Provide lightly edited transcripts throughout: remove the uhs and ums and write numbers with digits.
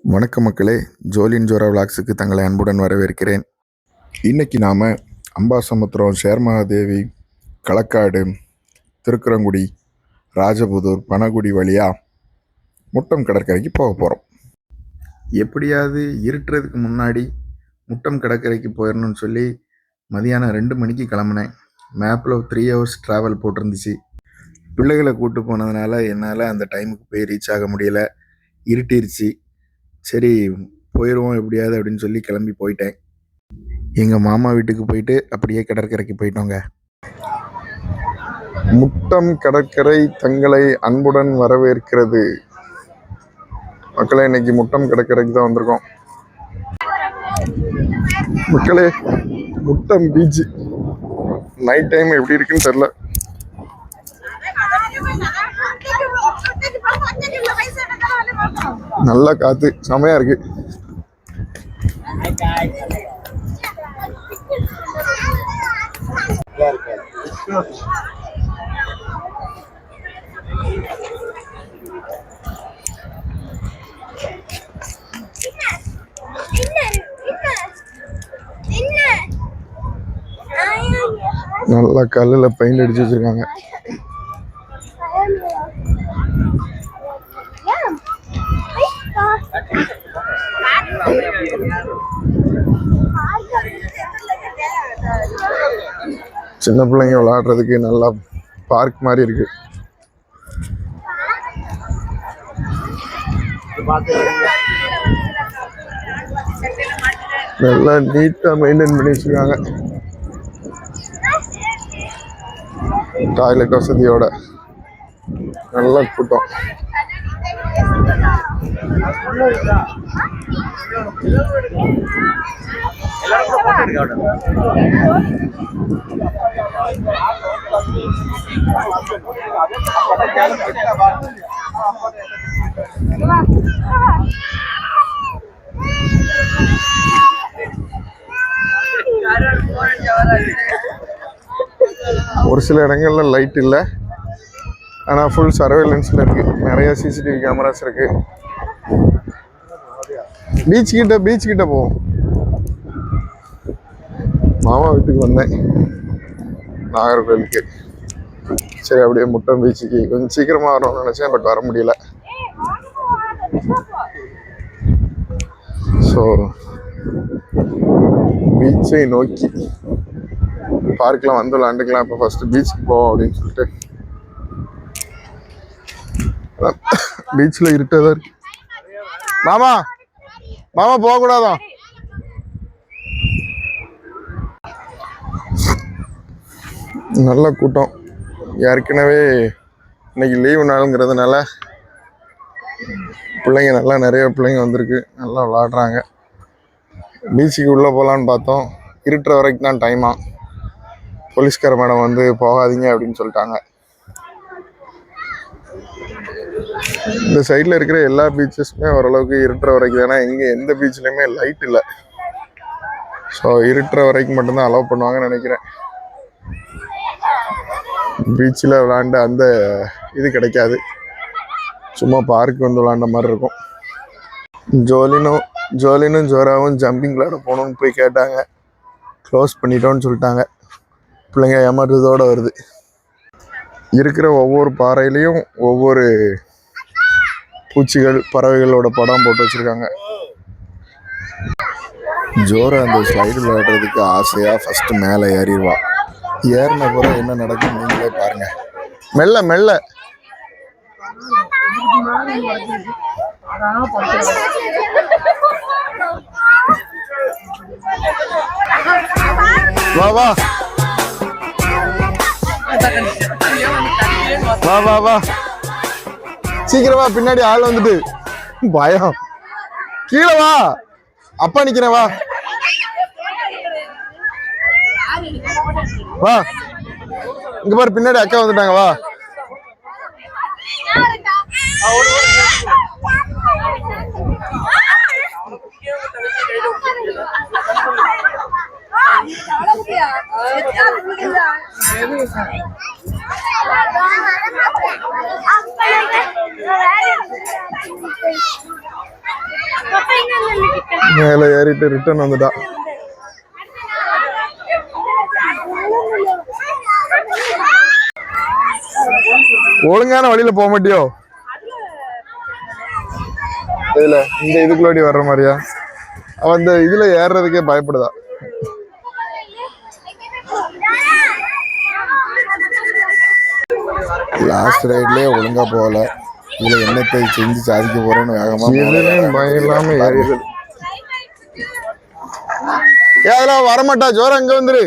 வணக்க மக்களே, ஜோலின் ஜோரா விளாக்ஸுக்கு தங்களை அன்புடன் வரவேற்கிறேன். இன்னைக்கு நாம் அம்பாசமுத்திரம், சேர்மகாதேவி, களக்காடு, திருக்குறங்குடி, ராஜபுதூர், பனகுடி வழியாக முட்டம் கடற்கரைக்கு போக போகிறோம். எப்படியாவது இருட்டுறதுக்கு முன்னாடி முட்டம் கடற்கரைக்கு போயிடணும்னு சொல்லி மதியானம் 2 மணிக்கு கிளம்புனேன். மேப்பில் 3 hours ட்ராவல் போட்டிருந்துச்சு. பிள்ளைகளை கூப்பிட்டு போனதுனால என்னால் அந்த டைமுக்கு போய் ரீச் ஆக முடியலை. இருட்டிருச்சு. சரி போயிடுவோம் எப்படியாவது அப்படின்னு சொல்லி கிளம்பி போயிட்டேன். எங்கள் மாமா வீட்டுக்கு போயிட்டு அப்படியே கடற்கரைக்கு போயிட்டோங்க. முட்டம் கடற்கரை தங்களை அன்புடன் வரவேற்கிறது. மக்களே, இன்னைக்கு முட்டம் கடற்கரைக்கு தான் வந்திருக்கோம். மக்களே, முட்டம் பீச் நைட் டைம் எப்படி இருக்குன்னு தெரியல. நல்ல காத்து, செமையா இருக்கு. நல்லா கல்லுல பெயிண்ட் அடிச்சு வச்சிருக்காங்க. சின்ன பிள்ளைங்க விளையாடுறதுக்கு நல்லா பார்க் மாதிரி இருக்கு. நல்லா நீட்டா மெயின்டைன் பண்ணி வச்சிருக்காங்க. டாய்லெட் வசதியோட நல்ல கூட்டம். ஒரு சில இடங்கள்ல லைட் இல்லை, ஆனால் ஃபுல் சர்வேலன்ஸில் இருக்கு. நிறைய சிசிடிவி கேமராஸ் இருக்கு. பீச் கிட்ட போவோம். மாமா வீட்டுக்கு வந்தேன், நாகர்கோவிலுக்கு. சரி, அப்படியே முட்டம் பீச்சுக்கு கொஞ்சம் சீக்கிரமாக வரணும்னு நினச்சேன், பட் வர முடியல. ஸோ பீச்சை நோக்கி பார்க்கில் வந்து விளாண்டுக்கலாம். இப்போ ஃபஸ்ட்டு பீச்சுக்கு போவோம் அப்படின்னு சொல்லிட்டு. பீச்சில் இருட்டாக தான் இருக்கு. மாமா போகக்கூடாதான். நல்ல கூட்டம். ஏற்கனவே இன்னைக்கு லீவு நாளுங்கிறதுனால பிள்ளைங்க நிறைய பிள்ளைங்க வந்திருக்கு, நல்லா விளாடுறாங்க. பீச்சுக்கு உள்ளே போகலான்னு பார்த்தோம், இருட்டுற வரைக்கும் தான் டைமா. போலீஸ்கார மேடம் வந்து போகாதீங்க அப்படின்னு சொல்லிட்டாங்க. இந்த சைடில் இருக்கிற எல்லா பீச்சஸுமே ஓரளவுக்கு இருட்டுற வரைக்கும் தானே. இங்கே எந்த பீச்லேயுமே லைட் இல்லை. ஸோ இருட்டுற வரைக்கும் மட்டும்தான் அலோவ் பண்ணுவாங்கன்னு நினைக்கிறேன். பீச்சில் விளாண்ட அந்த இது கிடைக்காது. சும்மா பார்க்கு வந்து விளாண்ட மாதிரி இருக்கும். ஜோலினும் ஜோராவும் ஜம்பிங் விளாட போகணுன்னு போய் கேட்டாங்க. க்ளோஸ் பண்ணிட்டோன்னு சொல்லிட்டாங்க. பிள்ளைங்க ஏமாற்றத்தோடு வருது. இருக்கிற ஒவ்வொரு பாறையிலையும் ஒவ்வொரு பூச்சிகள், பறவைகளோட படம் போட்டு வச்சுருக்காங்க. ஜோரா அந்த ஸ்லைடு விளையாடுறதுக்கு ஆசையாக ஃபஸ்ட்டு மேலே ஏறிடுவா. ஏறின பிறகு என்ன நடக்கும் நீங்களே பாருங்க. மெல்ல வா சீக்கிரமா, பின்னாடி ஆள் வந்துட்டு. பயம். கீழே வா, அப்பா நிக்கிறேன். வா இங்க பாரு, பின்னாடி அக்கா வந்துட்டாங்க. வா. மேலே ஏறிட்டு ரிட்டர்ன் வந்துட்டா. ஒழுங்கான வழியில போக மாட்டியோ? இதுல இந்த இதுக்குள்ளோடி வர்ற மாதிரியா? அவன் இந்த இதுல ஏறுறதுக்கே பயப்படுதா. லாஸ்ட் ரைட்லயே ஒழுங்கா போகல. இதுல என்னத்தை செஞ்சு சாதிக்க போறேன்னு வேகமா பயம் இல்லாம ஏறிடுது. அதெல்லாம் வரமாட்டா, ஜோரம் அங்க வந்துரு.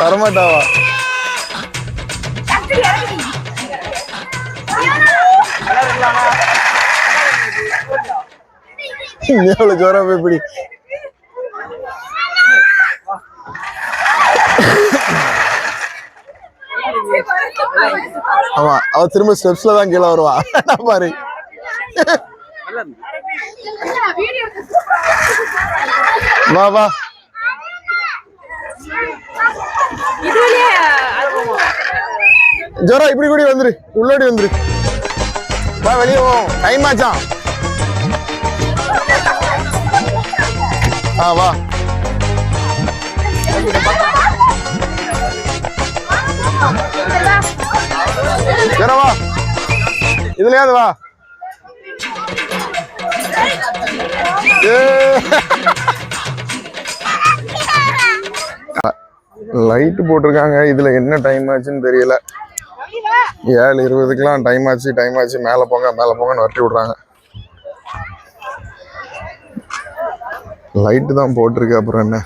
வரமாட்டாவா? எவ்வளவு ஜோரா போய் இப்படி ஆமா, அவ திரும்ப ஸ்டெப்ஸ்ல தான் கீழே வருவா பாரு. வா வா ஜோரா, இப்படி கூடி வந்துரு, உள்ளோடி வந்துரு. வா வெளியே போவோம், டைம் ஆச்சான். வா ஜோரா வா, இதுலயாவது வா. லைட் போட்டிருக்காங்க, இதுல என்ன டைம் ஆச்சுன்னு தெரியல. 7:20க்குலாம் டைம் ஆச்சு, மேல போங்கன்னு வரட்டி விடுறாங்க. லைட்டு தான் போட்டிருக்கு, அப்புறம் என்ன.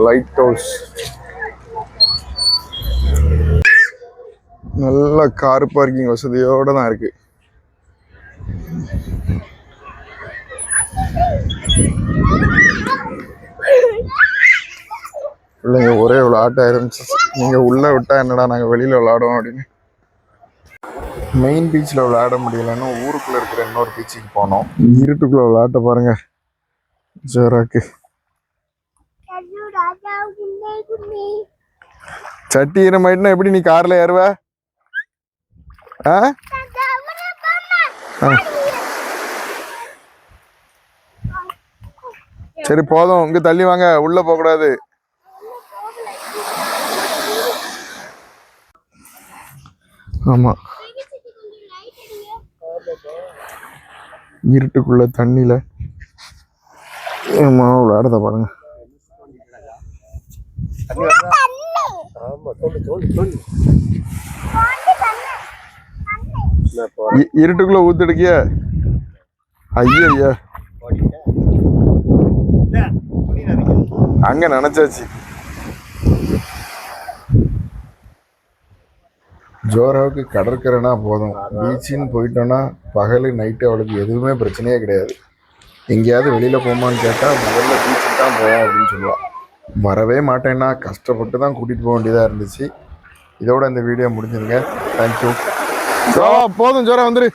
லைட் ஹவுஸ் நல்ல கார் பார்க்கிங் வசதியோட தான் இருக்கு. பிள்ளைங்க ஒரே விளையாட்டா இருந்துச்சு. நீங்க உள்ள விட்டா என்னடா நாங்க வெளியில விளையாடுவோம் அப்படின்னு. மெயின் பீச்சில் விளையாட முடியலன்னு ஊருக்குள்ள இருக்கிற இன்னொரு பீச்சுக்கு போனோம். இருட்டுக்குள்ள விளையாட்ட பாருங்க ஜோராக்கு. சட்டி ஈரமாயிட்டுனா எப்படி நீ கார்ல ஏறுவ? சரி போதும், இங்க தள்ளி வாங்க, உள்ள போக கூடாது. ஆமா, இருட்டுக்குள்ள தண்ணில விளையாடுறத பாருங்க. இருட்டுக்குள்ள ஊத்துடுக்கிய. ஐயா அங்க நினைச்சாச்சு. ஜோராவுக்கு கடற்கரைனா போதும். பீச்சின்னு போயிட்டோன்னா பகல் நைட்டு அவளுக்கு எதுவுமே பிரச்சனையே கிடையாது. எங்கேயாவது வெளியில் போமான்னு கேட்டால் முதல்ல பீச்சுக்கு தான் போவோம் அப்படின்னு சொல்லுவாள். வரவே மாட்டேன்னா கஷ்டப்பட்டு தான் கூட்டிகிட்டு போக வேண்டியதாக இருந்துச்சு. இதோட இந்த வீடியோ முடிஞ்சுருங்க. தேங்க்யூ. போதும், ஜோரா வந்துரு.